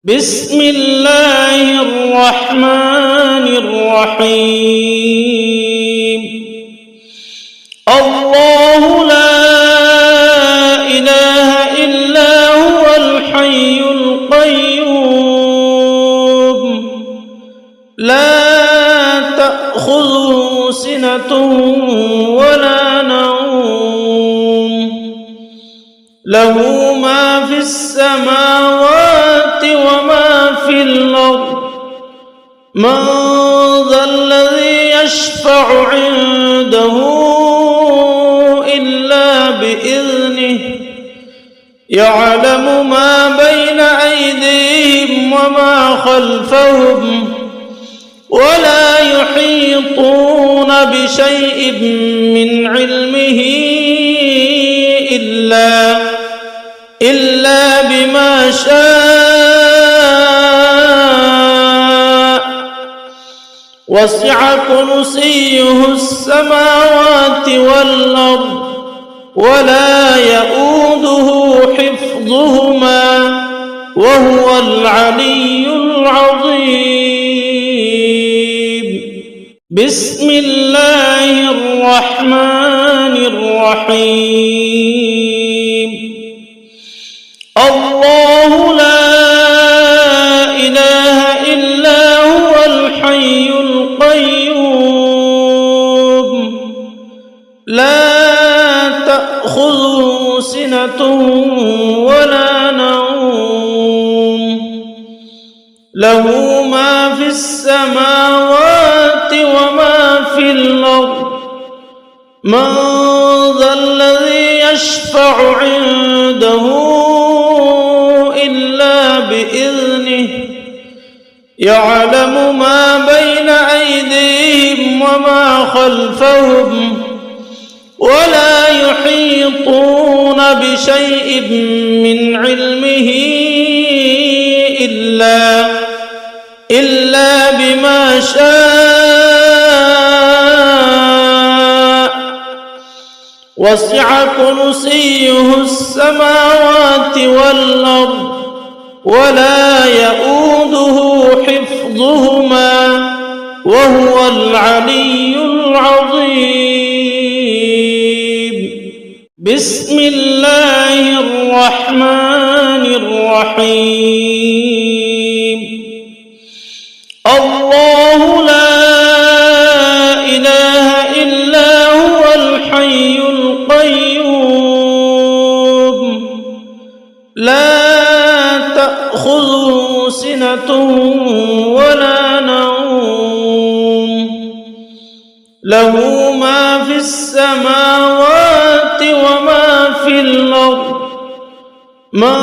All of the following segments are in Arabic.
بسم الله الرحمن الرحيم. الله لا إله إلا هو الحي القيوم لا تأخذه سنة ولا نوم له ما في السماوات وما في الأرض من ذا الذي يشفع عنده إلا بإذنه يعلم ما بين أيديهم وما خلفهم ولا يحيطون بشيء من علمه إلا بما شاء وسع كرسيه السماوات والأرض ولا يؤوده حفظهما وهو العلي العظيم. بسم الله الرحمن الرحيم. الله لا إله إلا هو الحي القيوم لا تأخذه سنة ولا نوم له ما في السماوات وما في الأرض من ذا الذي يشفع عنده إلا بإذنه يعلم ما بين أيديهم وما خلفهم ولا يحيطون بشيء من علمه إلا بما شاء وسع كرسيه السماوات والأرض ولا يؤوده حفظهما وهو العلي العظيم. بسم الله الرحمن الرحيم. الله لا إله إلا هو الحي القيوم لا تأخذه سنة ولا نوم له ما في السماوات وما في الأرض من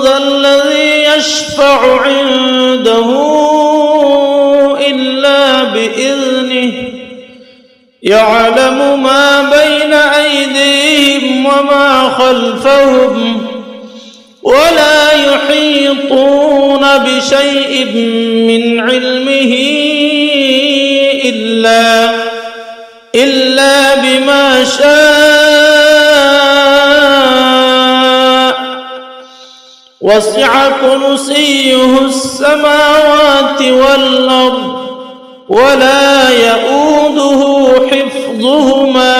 ذا الذي يشفع عنده إلا بإذنه يعلم ما بين أيديهم وما خلفهم ولا يحيطون بشيء من علمه إلا بما شاء وسع كرسيه السماوات والأرض ولا يؤوده حفظهما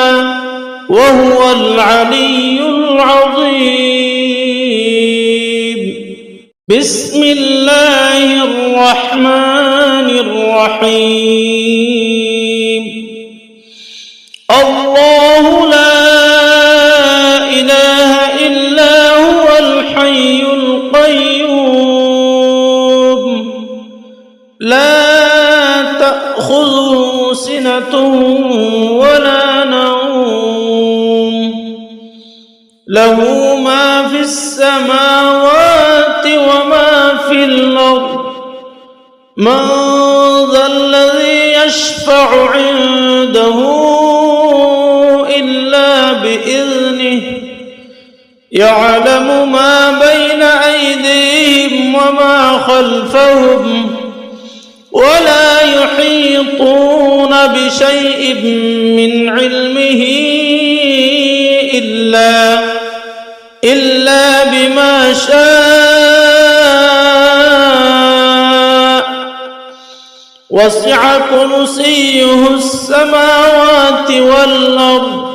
وهو العلي العظيم. بسم الله الرحمن الرحيم. الله لا إله إلا هو الحي القيوم لا تأخذه سنة ولا نوم له ما في السماوات وما في الأرض من ذا الذي يشفع عنده إلا بإذنه يعلم ما بين أيديهم وما خلفهم ولا يحيطون بشيء من علمه إلا بما شاء وسع كرسيه السماوات والأرض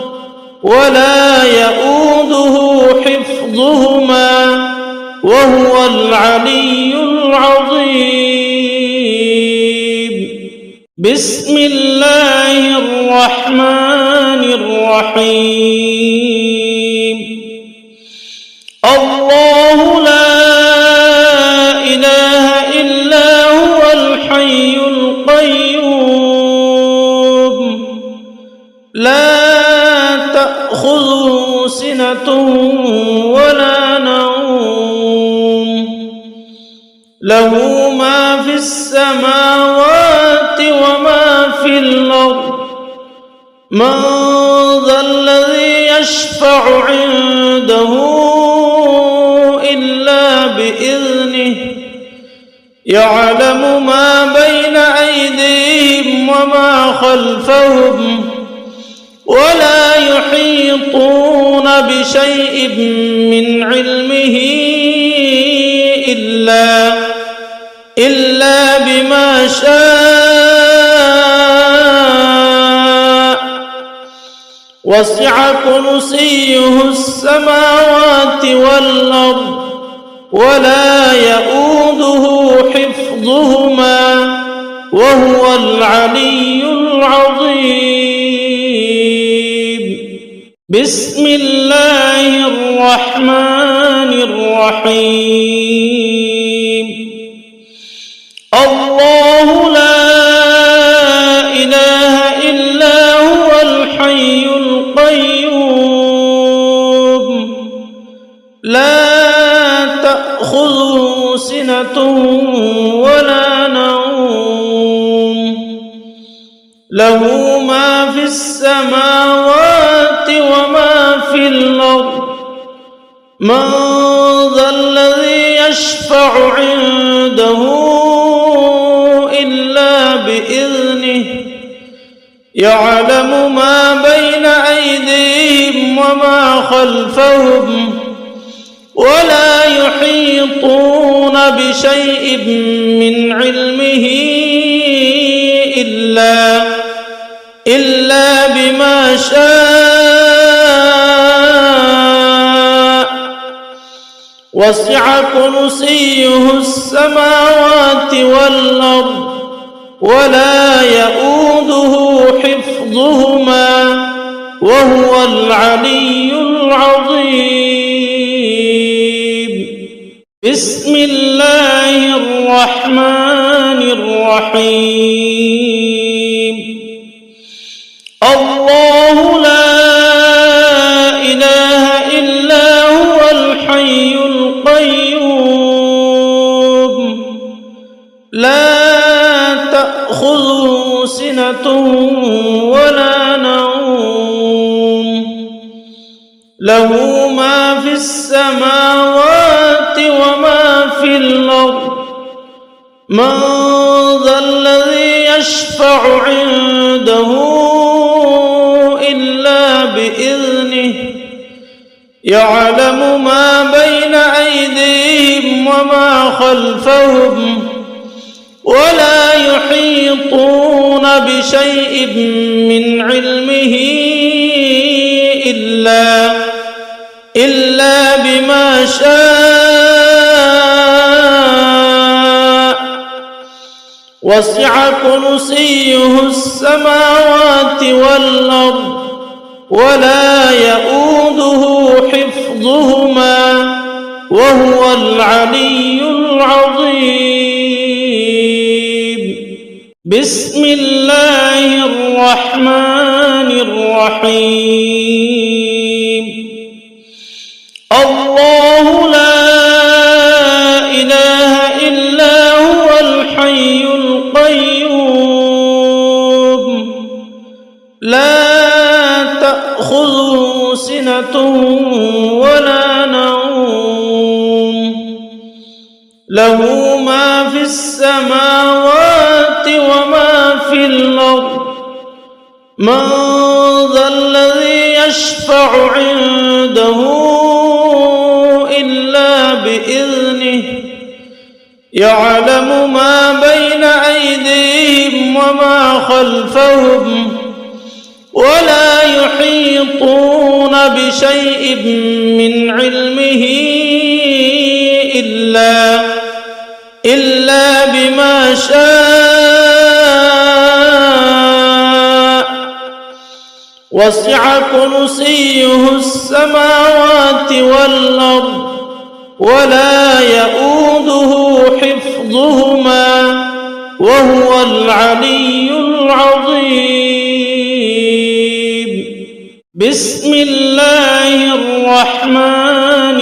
ولا يؤوده حفظهما وهو العلي العظيم. بسم الله الرحمن الرحيم. الله لا إله إلا هو الحي القيوم لا تأخذه سنة ولا نوم له ما في السماوات وما في الأرض من ذا الذي يشفع عنده إلا بإذنه يعلم ما بين أيديهم وما خلفهم ولا يحيطون بشيء من علمه إلا بما شاء وسع كرسيه السماوات والأرض ولا يؤوده حفظهما وهو العلي العظيم. بسم الله الرحمن الرحيم. الله لا إله إلا هو الحي القيوم لا تأخذه سنة ولا نوم له ما في السماوات وما في الأرض من ذا الذي يشفع عنده إلا بإذنه يعلم ما بين أيديهم وما خلفهم ولا يحيطون بشيء من علمه إلا بما شاء وسع كرسيه السماوات والأرض ولا يؤوده حفظهما وهو العلي العظيم. بسم الله الرحمن الرحيم. الله لا إله إلا هو الحي القيوم لا تأخذه سنة ولا نوم له ما في السماوات وما في الأرض من ذا الذي يشفع عنده إلا بإذنه يعلم ما بين أيديهم وما خلفهم ولا يحيطون بشيء من علمه إلا بما شاء وسع كرسيه السماوات والأرض ولا يؤوده حفظهما وهو العلي العظيم. بسم الله الرحمن الرحيم. الله لا إله إلا هو الحي القيوم لا تأخذه سنة ولا نوم له ما في السماوات وما في الأرض من ذا الذي يشفع عنده إلا بإذنه يعلم ما بين أيديهم وما خلفهم ولا يحيطون بشيء من علمه إلا بما شاء وسع كرسيه السماوات والأرض ولا يؤوده حفظهما وهو العلي العظيم. بسم الله الرحمن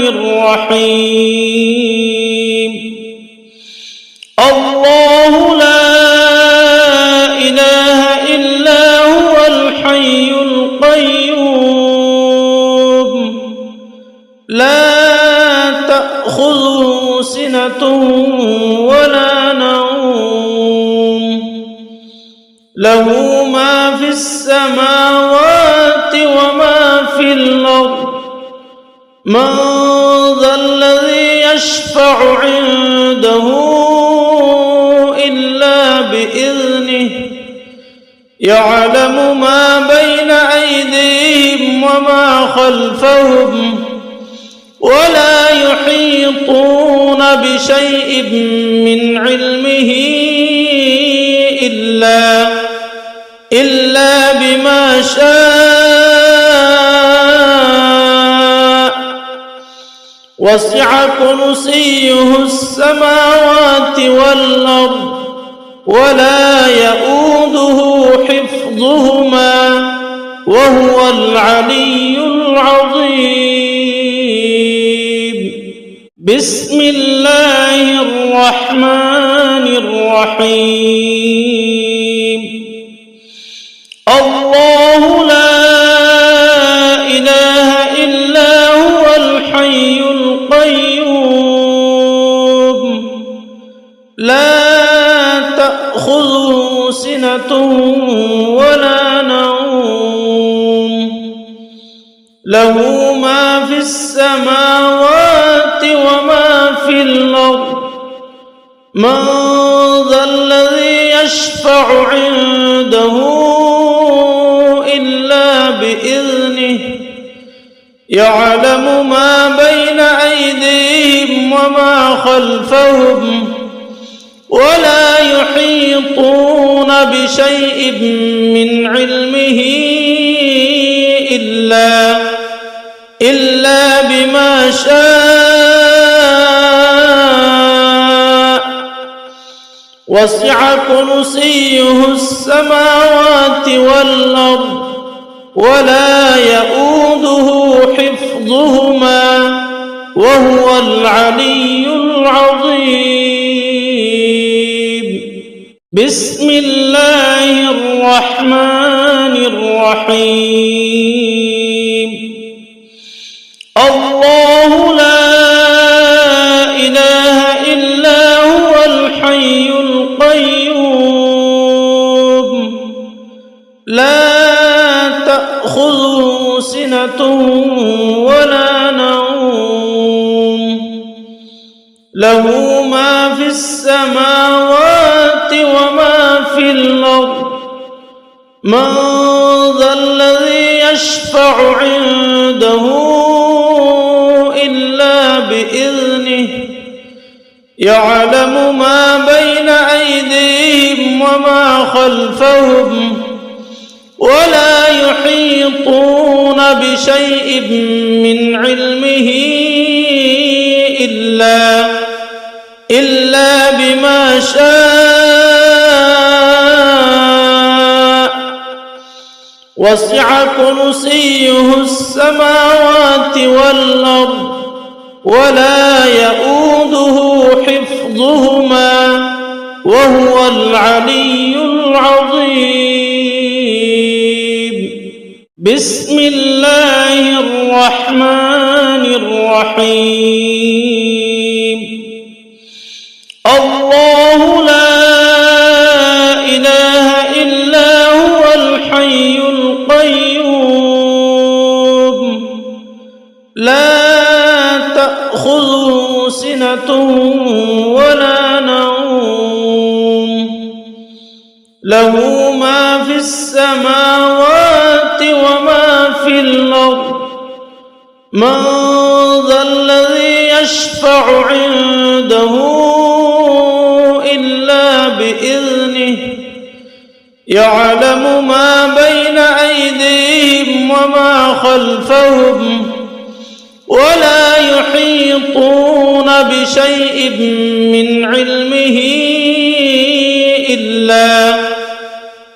الرحيم. الله لا إله إلا هو الحي القيوم لا تأخذه سنة ولا نوم له ما في السماوات وما في الأرض من ذا الذي يشفع عنده إلا بإذنه يعلم ما بين أيديهم وما خلفهم ولا يحيطون بشيء من علمه إلا بما شاء وسع كرسيه السماوات والأرض ولا يؤوده حفظهما وهو العلي العظيم. بسم الله الرحمن الرحيم. الله لا إله إلا هو الحي القيوم لا تأخذه سنة ولا نوم له ما في السماوات وما في الأرض من ذا الذي يشفع عنده إلا بإذنه يعلم ما بين أيديهم وما خلفهم ولا يحيطون بشيء من علمه إلا بما شاء وسع كرسيه السماوات والأرض ولا يؤوده حفظهما وهو العلي العظيم. بسم الله الرحمن الرحيم. الله لا إله إلا هو الحي القيوم لا تأخذه سنة ولا نوم له ما في السماوات وما في الأرض من ذا الذي يشفع عنده إلا بإذنه يعلم ما بين أيديهم وما خلفهم ولا يحيطون بشيء من علمه إلا بما شاء وسع كرسيه السماوات والأرض ولا يؤوده حفظهما وهو العلي العظيم. بسم الله الرحمن الرحيم. الله لا إله إلا هو الحي القيوم لا تأخذه سنة ولا نوم له ما في السماوات وما في الأرض من ذا الذي يشفع عنده إلا بإذنه يعلم ما بين أيديهم وما خلفهم ولا يحيطون بشيء من علمه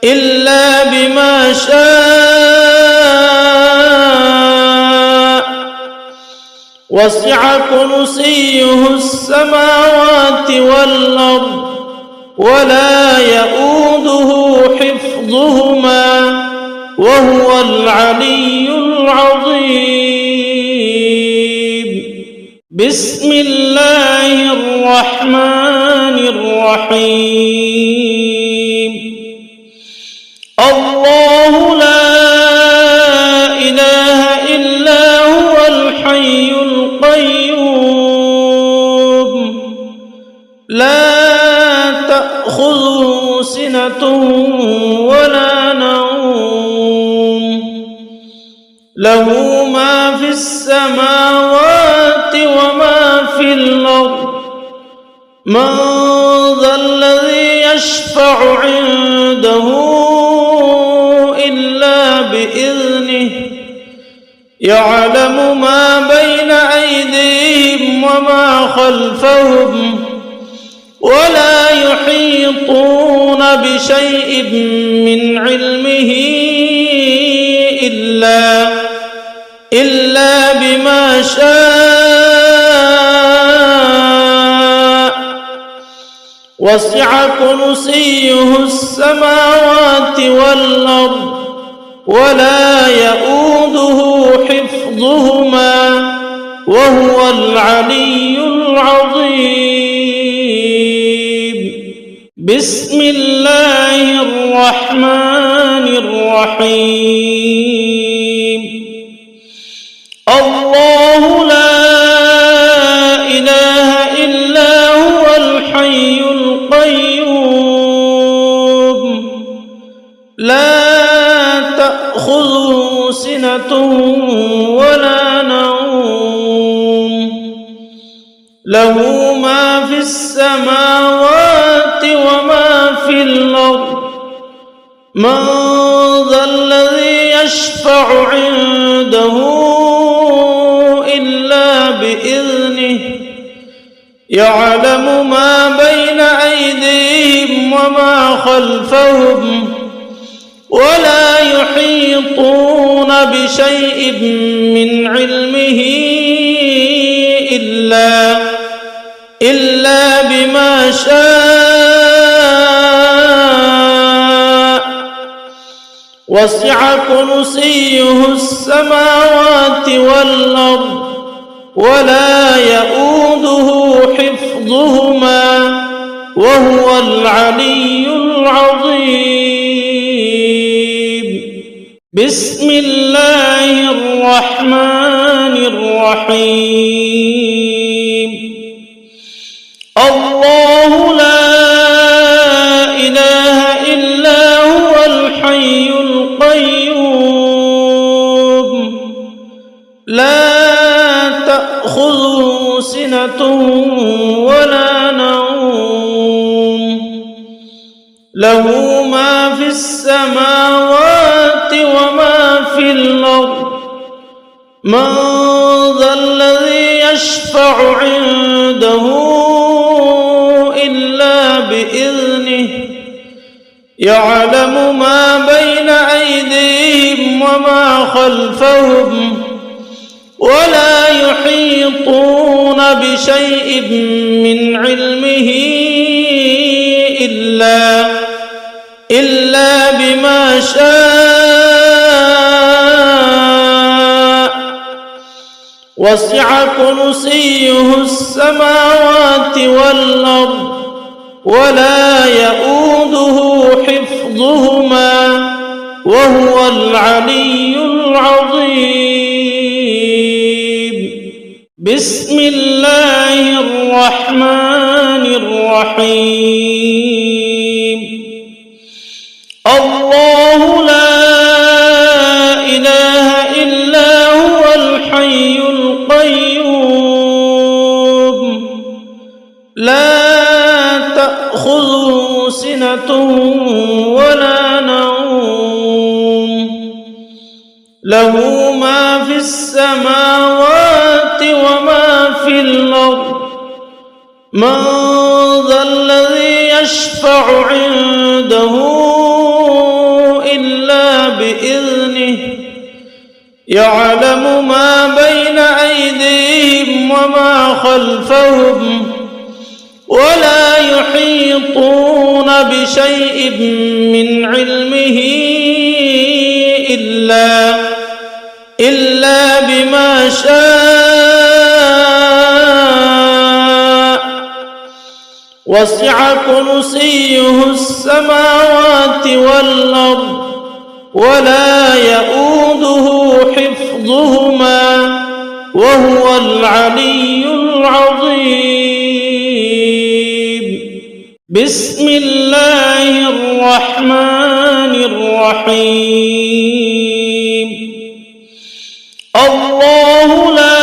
إلا بما شاء وسع كرسيه السماوات والأرض ولا يؤوده حفظهما وهو العلي العظيم. بسم الله الرحمن الرحيم. الله لا إله إلا هو الحي القيوم لا تأخذه سنة ولا نوم له ما في السماوات وما في الأرض من ذا الذي يشفع عنده إلا بإذنه يعلم ما بين أيديهم وما خلفهم ولا يحيطون بشيء من علمه إلا بما شاء وسع كرسيه السماوات والأرض ولا يؤوده حفظهما وهو العلي العظيم. بسم الله الرحمن الرحيم. الله لا إله إلا هو الحي القيوم لا تأخذه سنة ولا نوم له ما في السماوات وما في الأرض من ذا الذي يشفع عنده إلا بإذنه يعلم ما بين أيديهم وما خلفهم ولا يحيطون بشيء من علمه إلا بما شاء وسع كرسيه السماوات والأرض ولا يؤوده حفظهما وهو العلي العظيم. بسم الله الرحمن الرحيم. الله لا إله إلا هو الحي القيوم لا تأخذه سنة ولا نوم له ما في السماوات وما في الأرض من ذا الذي يشفع عنده إلا بإذنه يعلم ما بين أيديهم وما خلفهم ولا يحيطون بشيء من علمه إلا بما شاء وسع كرسيه السماوات والأرض ولا يؤوده حفظهما وهو العلي العظيم. بسم الله الرحمن الرحيم. الله لا إله إلا هو الحي القيوم لا تأخذه سنة ولا نوم له ما في السماوات وما في الأرض من ذا الذي يشفع عنده إلا بإذنه يعلم ما بين أيديهم وما خلفهم ولا يحيطون بشيء من علمه إلا بما شاء وسع كرسيه السماوات والأرض ولا يؤوده حفظهما وهو العلي العظيم بسم الله الرحمن الرحيم الله لا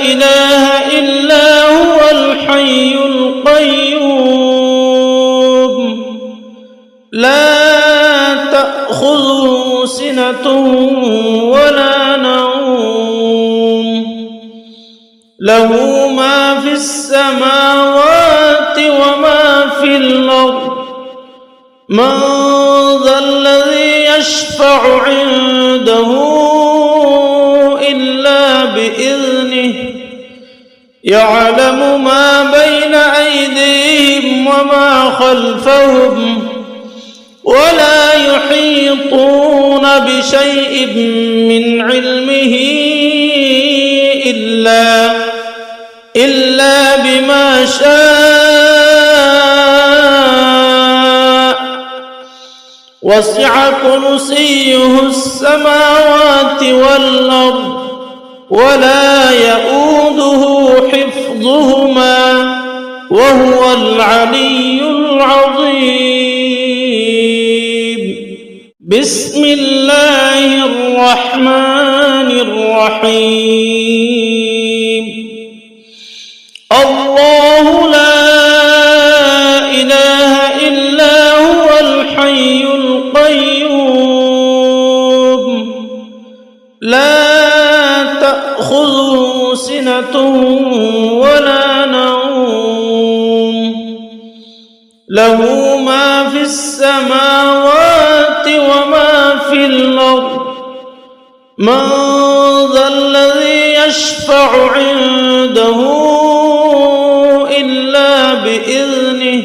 إله إلا هو الحي القيوم لا تأخذه سنة ولا نوم له ما في السماوات وما في الأرض من ذا الذي يشفع عنده إلا بإذنه يعلم ما بين أيديهم وما خلفهم ولا يحيطون بشيء من علمه إلا بما شاء وسع كرسيه السماوات والأرض ولا يؤوده حفظهما وهو العلي العظيم بسم الله الرحمن الرحيم الله لا إله إلا هو الحي القيوم لا تأخذه سنة ولا نوم له ما في السماوات وما في الأرض من ذا الذي يشفع عنده إلا بإذنه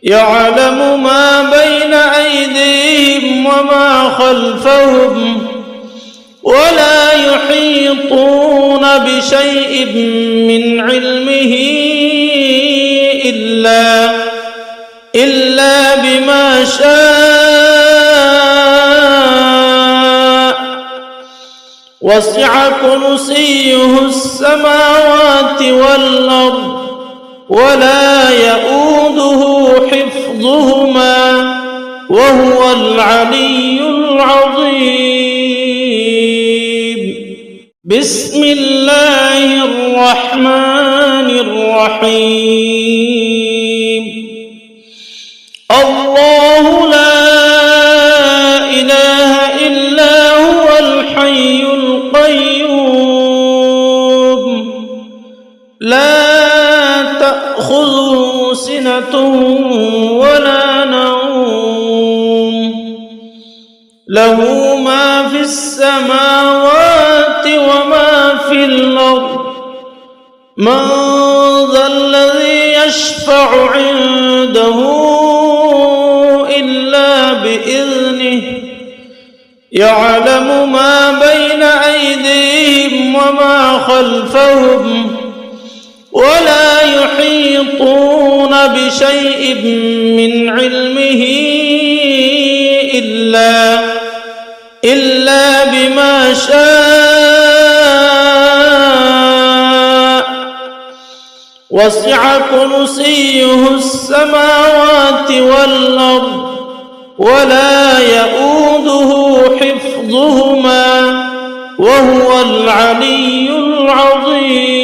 يعلم ما بين أيديهم وما خلفهم ولا يحيطون بشيء من علمه إلا بما شاء وسع كرسيه السماوات والأرض ولا يؤوده حفظهما وهو العلي العظيم بسم الله الرحمن الرحيم الله لا إله إلا هو الحي القيوم لا تأخذه سنة ولا نوم له ما في السماوات وما في الأرض من ذا الذي يشفع عنده إلا بإذنه يعلم ما بين أيديهم وما خلفهم ولا يحيطون بشيء من علمه إلا بما شاء وسع كرسيه السماوات والأرض ولا يؤوده حفظهما وهو العلي العظيم.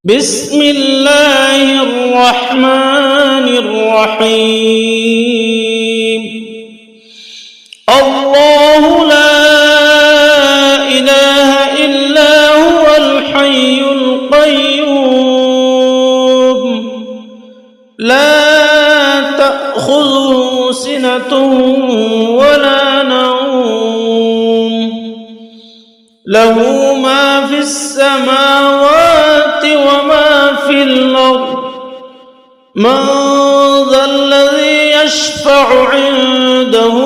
بسم الله الرحمن الرحيم. الله لا إله إلا هو الحي القيوم لا تأخذه سنة ولا نوم له ما في السماوات وما في الأرض من ذا الذي يشفع عنده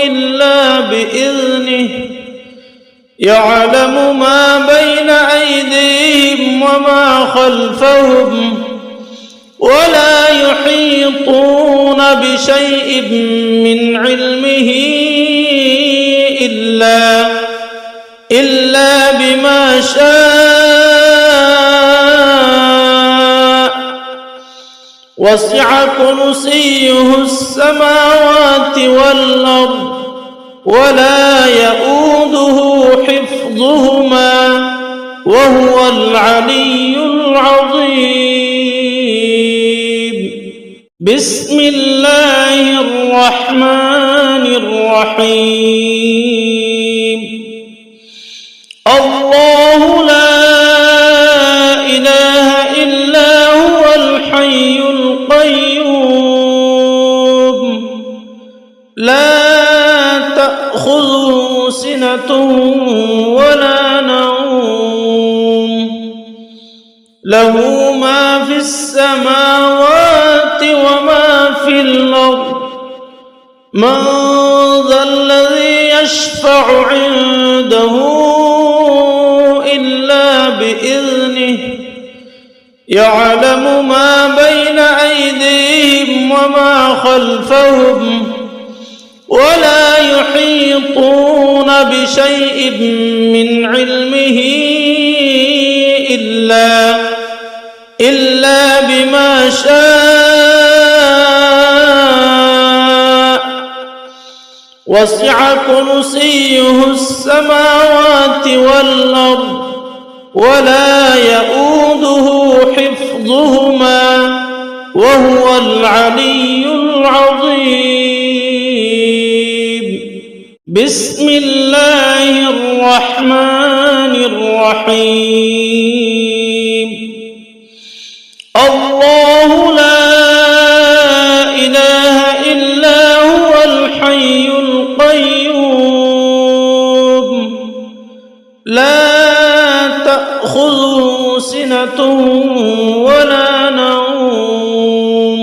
إلا بإذنه يعلم ما بين أيديهم وما خلفهم ولا يحيطون بشيء من علمه إلا بما شاء وسع كرسيه السماوات والأرض ولا يؤوده حفظهما وهو العلي العظيم. بسم الله الرحمن الرحيم. الله لا إله إلا هو الحي القيوم لا تأخذه سنة ولا نوم له ما في السماوات وما في الأرض من ذا الذي يشفع عنده إلا بإذنه يعلم ما بين أيديهم وما خلفهم ولا يحيطون بشيء من علمه إلا بما شاء وسع كرسيه السماوات والأرض ولا يؤوده حفظهما وهو العلي العظيم. بسم الله الرحمن الرحيم. الله لا إله إلا هو الحي القيوم لا تأخذه سنة ولا نوم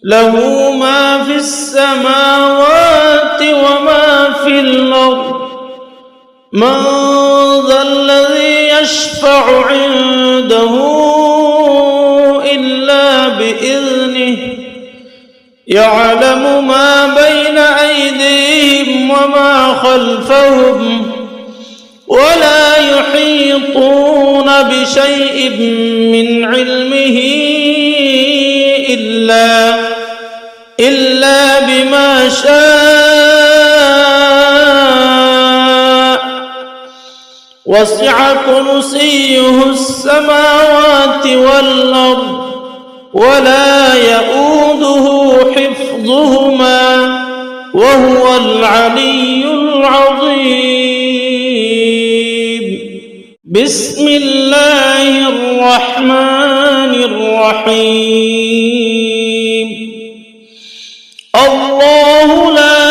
له ما في السماوات وما في الأرض من ذا الذي يشفع عنده إلا بإذنه يعلم ما بين أيديهم وما خلفهم ولا يحيطون بشيء من علمه إلا بما شاء وسع كرسيه السماوات والأرض ولا يؤوده حفظهما وهو العلي العظيم. بسم الله الرحمن الرحيم. الله لا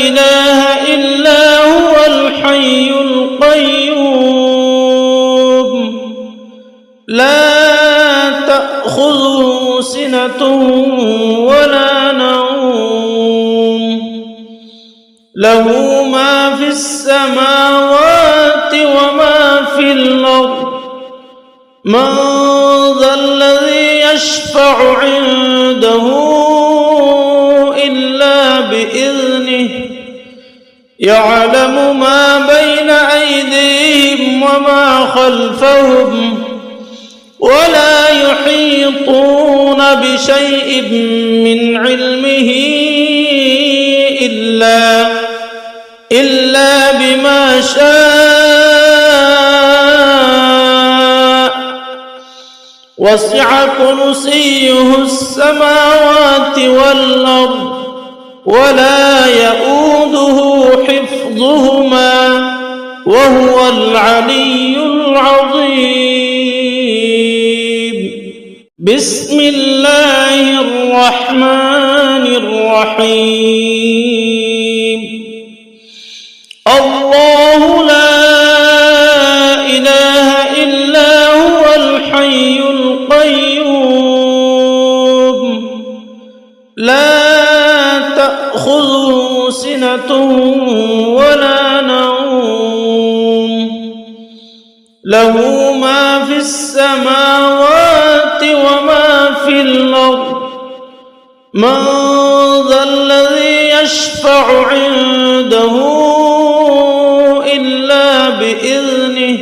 إله إلا هو الحي القيوم لا تأخذه سنة ولا نوم له ما في السماوات وما في الأرض من ذا الذي يشفع عنده إلا بإذنه يعلم ما بين أيديهم وما خلفهم ولا يحيطون بشيء من علمه إلا بما شاء وسع كرسيه السماوات والأرض ولا يؤوده حفظهما وهو العلي العظيم. بسم الله الرحمن الرحيم. الله لا إله إلا هو الحي القيوم لا تأخذه سنة ولا نوم له ما في السماوات وما في الأرض من ذا الذي يشفع عنده إلا بإذنه يعلم ما بين أيديهم وما خلفهم ولا يحيطون بشيء من علمه إلا بما شاء وسع كرسيه السماوات والأرض ولا يؤوده حفظهما وهو العلي العظيم. بسم الله الرحمن الرحيم. الله لا إله إلا هو الحي القيوم لا تأخذه سنة ولا نوم له ما في السماوات وما في الأرض من ذا الذي يشفع عنده إلا بإذنه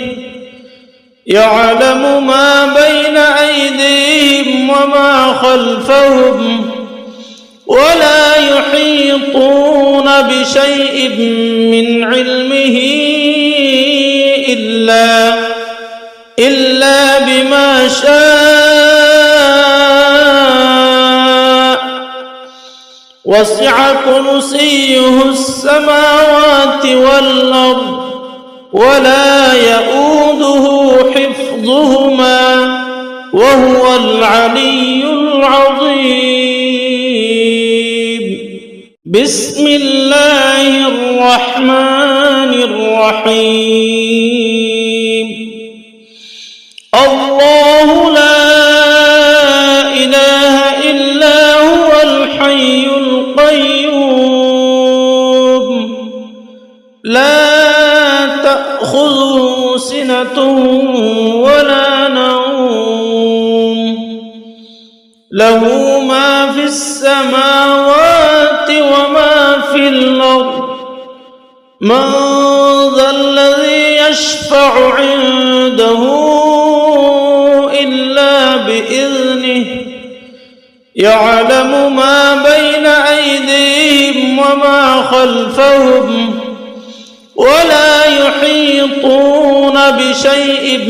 يعلم ما بين أيديهم وما خلفهم ولا يحيطون بشيء من علمه إلا بما شاء وسع كرسيه السماوات والأرض ولا يؤوده حفظهما وهو العلي العظيم. بسم الله الرحمن الرحيم. الله لا إله إلا هو الحي القيوم لا تأخذه سنة ولا نوم له ما في السماوات وما في الأرض من ذا الذي يشفع عنده إلا بإذنه يعلم ما بين أيديهم وما خلفهم ولا يحيطون بشيء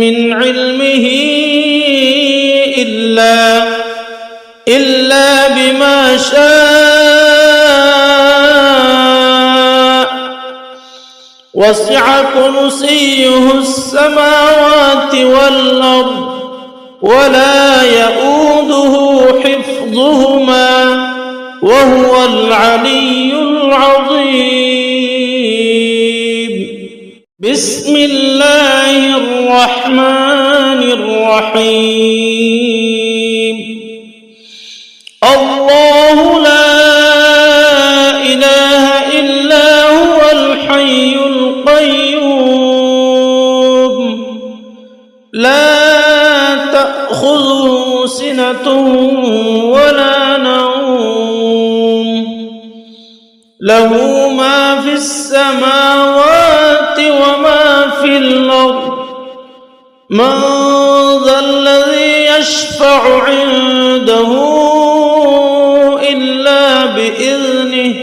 من علمه إلا بما شاء وسع كرسيه السماوات والأرض ولا يؤوده حفظهما وهو العلي العظيم. بسم الله الرحمن الرحيم. الله لا إله إلا هو الحي القيوم لا تأخذه سنة ولا نوم له ما في السماوات وما في الأرض من ذا الذي يشفع عنده إلا بإذنه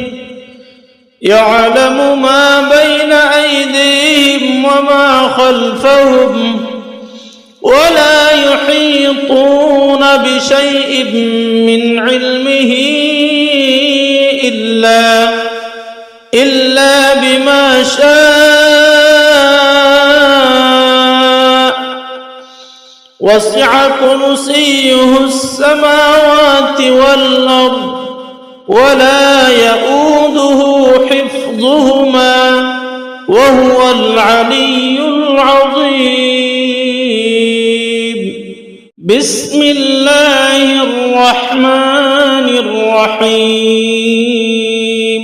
يعلم ما بين أيديهم وما خلفهم ولا يحيطون بشيء من علمه إلا بما شاء وسع كرسيه السماوات والأرض ولا يؤوده حفظهما وهو العلي العظيم. بسم الله الرحمن الرحيم.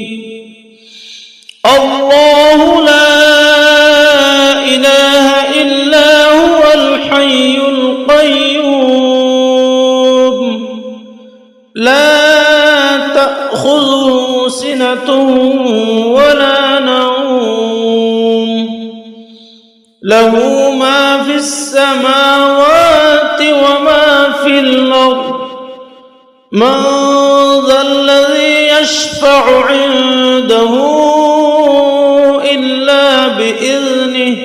الله لا إله إلا هو الحي القيوم لا تأخذه سنة ولا نوم له ما في السماوات وما في الأرض من ذا الذي يشفع عنده إلا بإذنه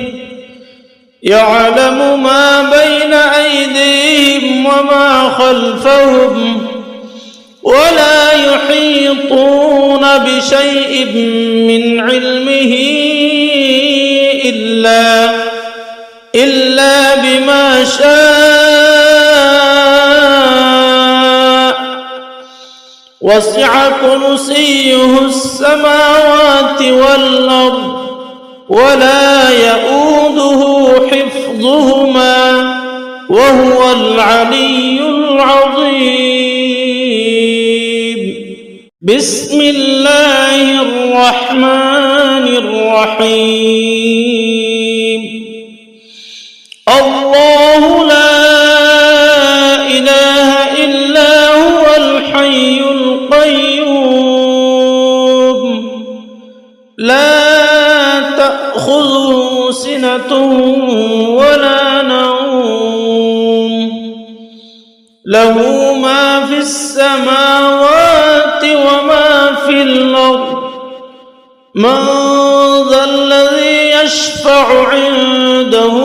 يعلم ما بين أيديهم وما خلفهم ولا يحيطون بشيء من علمه إلا بما شاء وسع كرسيه السماوات والأرض ولا يؤوده حفظهما وهو العلي العظيم. بسم الله الرحمن الرحيم. الله لا إله إلا هو الحي القيوم لا تأخذه سنة ولا نوم له ما في السماوات وما في الأرض. من ذا الذي يشفع عنده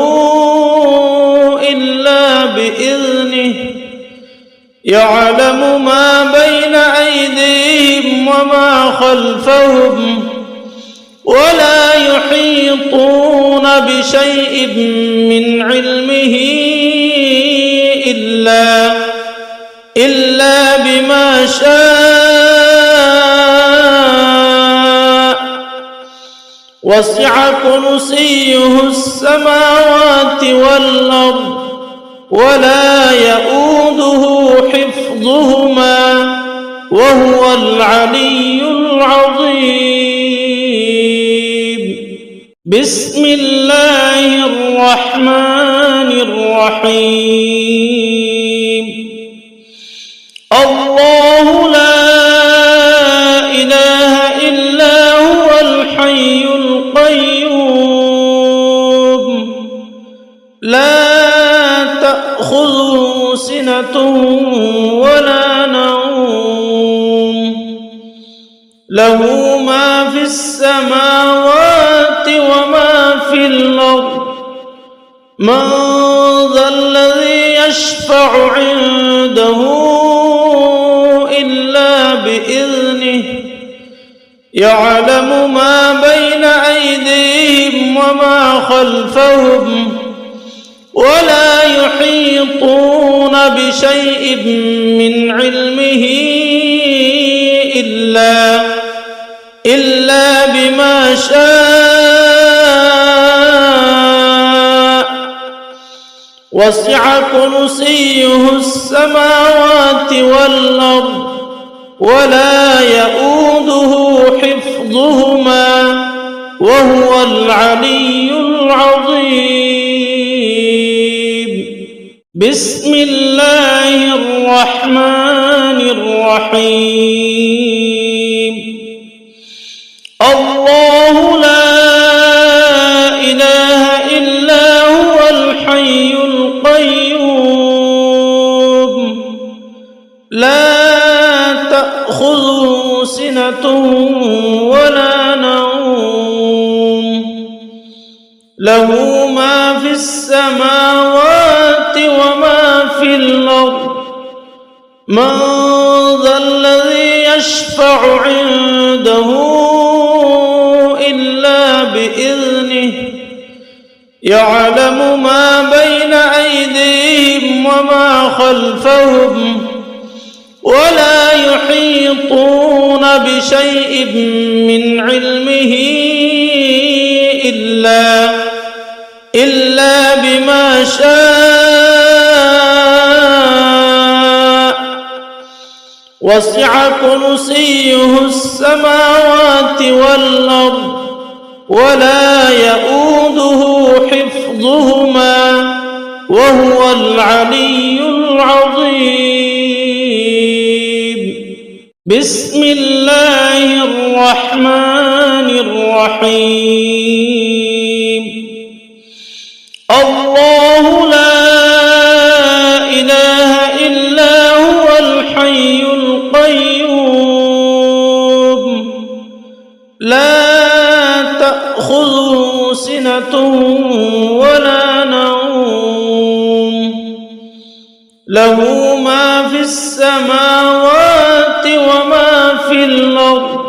إلا بإذنه يعلم ما بين أيديهم وما خلفهم ولا يحيطون بشيء من علمه إلا بما شاء وسع كرسيه السماوات والأرض ولا يؤوده حفظهما وهو العلي العظيم. بسم الله الرحمن الرحيم. الله لا إله إلا هو الحي القيوم لا تأخذه سنة ولا نوم له ما في السماوات وما في الأرض. من ذا الذي يشفع عنده إلا بإذنه يعلم ما بين أيديهم وما خلفهم ولا يحيطون بشيء من علمه إلا بما شاء وسع كرسيه السماوات والأرض ولا يؤوده حفظهما وهو العلي العظيم. بسم الله الرحمن الرحيم. الله لا إله إلا هو الحي القيوم لا تأخذه سنة ولا نوم له ما في السماوات وما في الأرض. من ذا الذي يشفع عنده إلا بإذنه يعلم ما بين أيديهم وما خلفهم ولا يحيطون بشيء من علمه إلا بما شاء وسع كرسيه السماوات والأرض ولا يؤوده حفظهما وهو العلي العظيم. بسم الله الرحمن الرحيم. الله لا إله إلا هو الحي له ما في السماوات وما في الأرض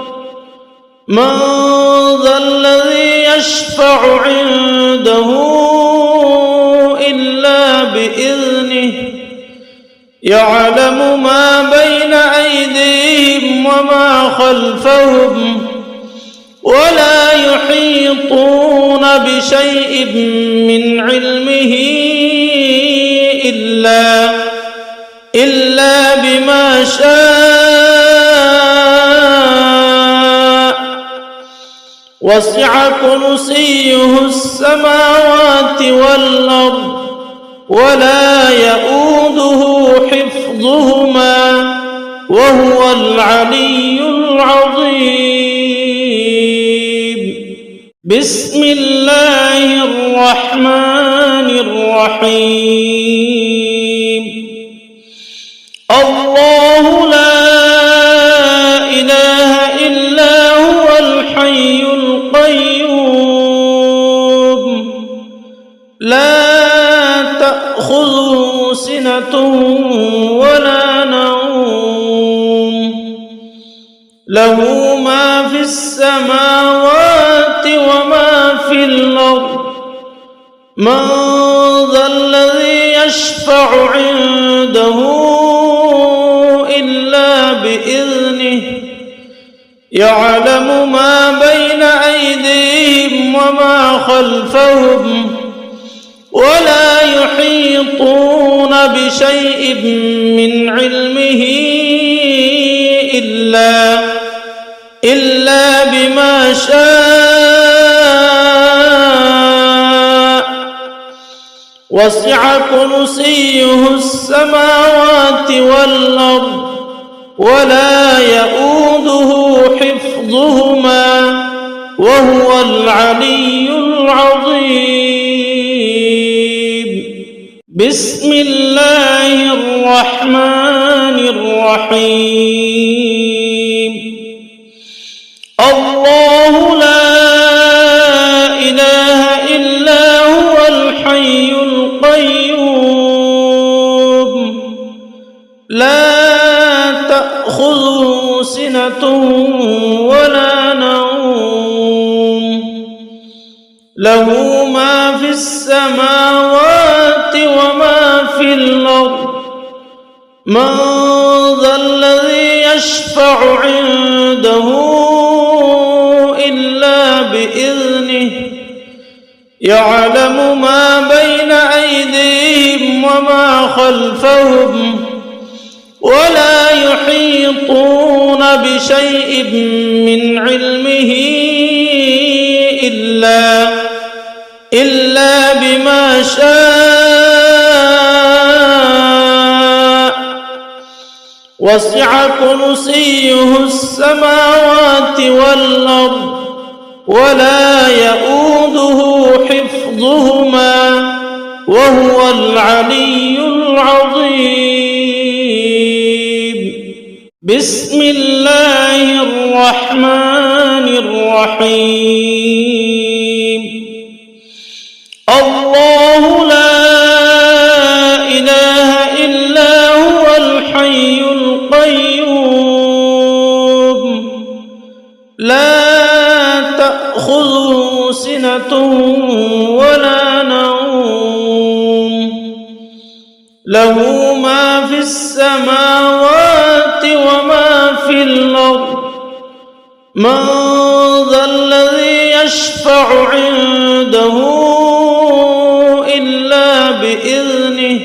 من ذا الذي يشفع عنده إلا بإذنه يعلم ما بين أيديهم وما خلفهم ولا يحيطون بشيء من علمه إلا بما شاء وسع كرسيه السماوات والأرض ولا يؤوده حفظهما وهو العلي العظيم. بسم الله الرحمن الرحيم. الله لا إله إلا هو الحي القيوم لا تأخذه سنة ولا نوم له ما في السماوات وما في الأرض من ذا الذي يشفع عنده إلا بإذنه يعلم ما بين أيديهم وما خلفهم ولا يحيطون بشيء من علمه إلا بما شاء وسع كرسيه السماوات والأرض ولا يؤوده حفظهما وهو العلي العظيم. بسم الله الرحمن الرحيم. الله لا إله إلا هو الحي القيوم لا تأخذه سنة ولا نوم له ما في السماوات وما في الأرض من ذا الذي يشفع عنده إلا بإذنه يعلم ما بين أيديهم وما خلفهم ولا يحيطون بشيء من علمه إلا بما شاء وسع كرسيه السماوات والأرض ولا يؤوده حفظهما وهو العلي العظيم. بسم الله الرحمن الرحيم. الله لا إله إلا هو الحي القيوم لا تأخذه سنة ولا نوم له ما في السماوات وما في الأرض من ذا الذي يشفع عنده إلا بإذنه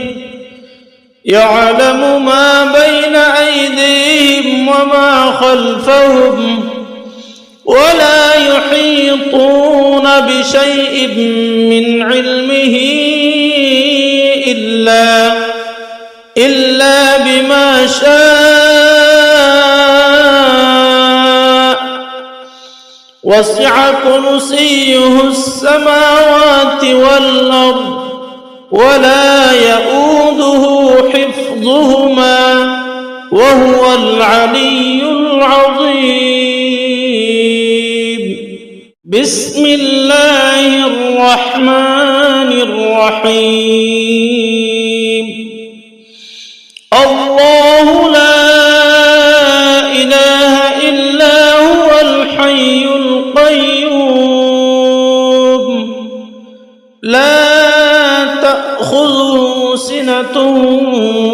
يعلم ما بين أيديهم وما خلفهم ولا يحيطون بشيء من علمه إلا بما شاء وسع كرسيه السماوات والأرض ولا يؤوده حفظهما وهو العلي العظيم. بسم الله الرحمن الرحيم. تأخذه سنة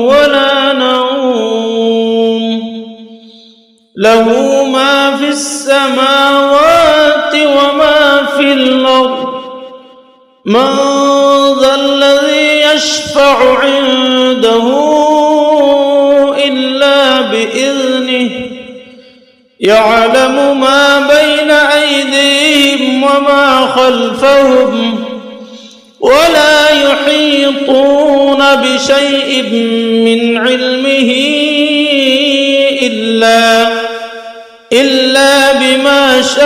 ولا نوم له ما في السماوات وما في الأرض من ذا الذي يشفع عنده إلا بإذنه يعلم ما بين أيديهم وما خلفهم ولا يحيطون بشيء من علمه إلا بما شاء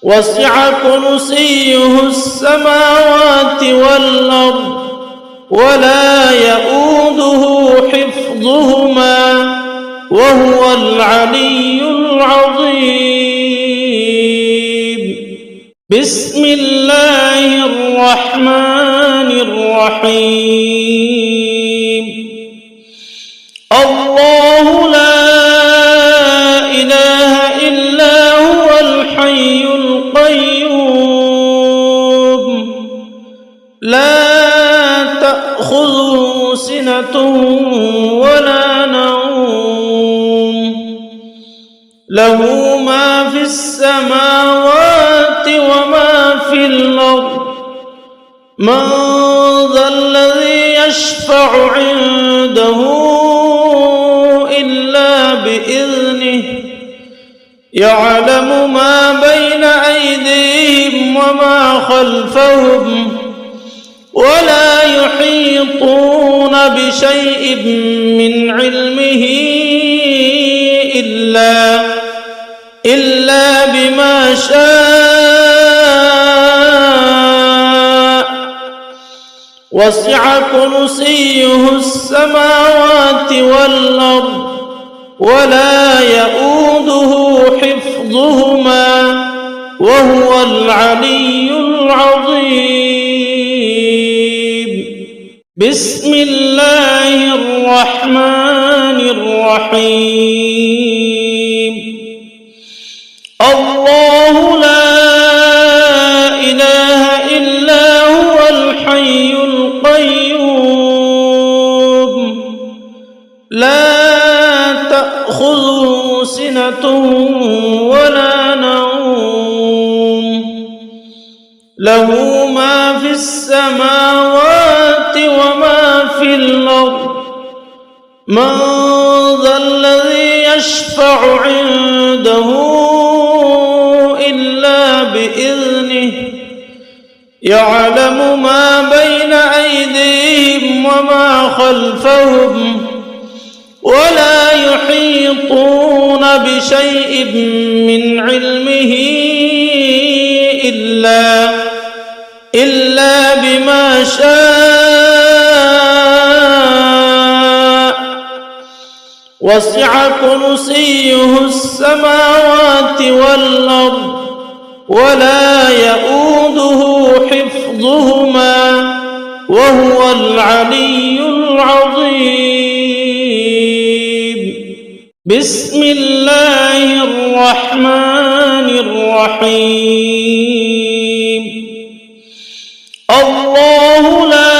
وسع كرسيه السماوات والأرض ولا يؤوده حفظهما وهو العلي العظيم. بسم الله الرحمن الرحيم. الله لا إله إلا هو الحي القيوم لا تأخذه سنة ولا نوم له ما في السماوات وما في الأرض من ذا الذي يشفع عنده إلا بإذنه يعلم ما بين أيديهم وما خلفهم ولا يحيطون بشيء من علمه إلا بما شاء وسع كرسيه السماوات والأرض ولا يؤوده حفظهما وهو العلي العظيم. بسم الله الرحمن الرحيم. الله لا إله إلا هو الحي القيوم لا تأخذه سنة ولا نوم له ما في السماوات وما في الأرض من ذا الذي يشفع عنده إلا بإذنه يعلم ما بين أيديهم وما خلفهم ولا يحيطون بشيء من علمه إلا بما شاء وسع كرسيه السماوات والأرض ولا يؤوده حفظهما وهو العلي العظيم. بسم الله الرحمن الرحيم. الله لا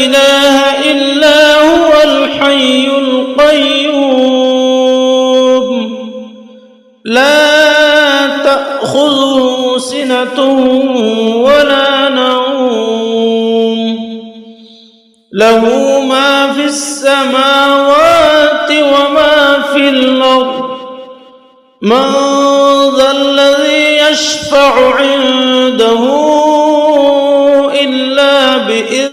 إله إلا هو الحي القيوم لا تأخذه سنة ولا نوم له ما في السماوات وما في الأرض من ذا الذي يشفع عنده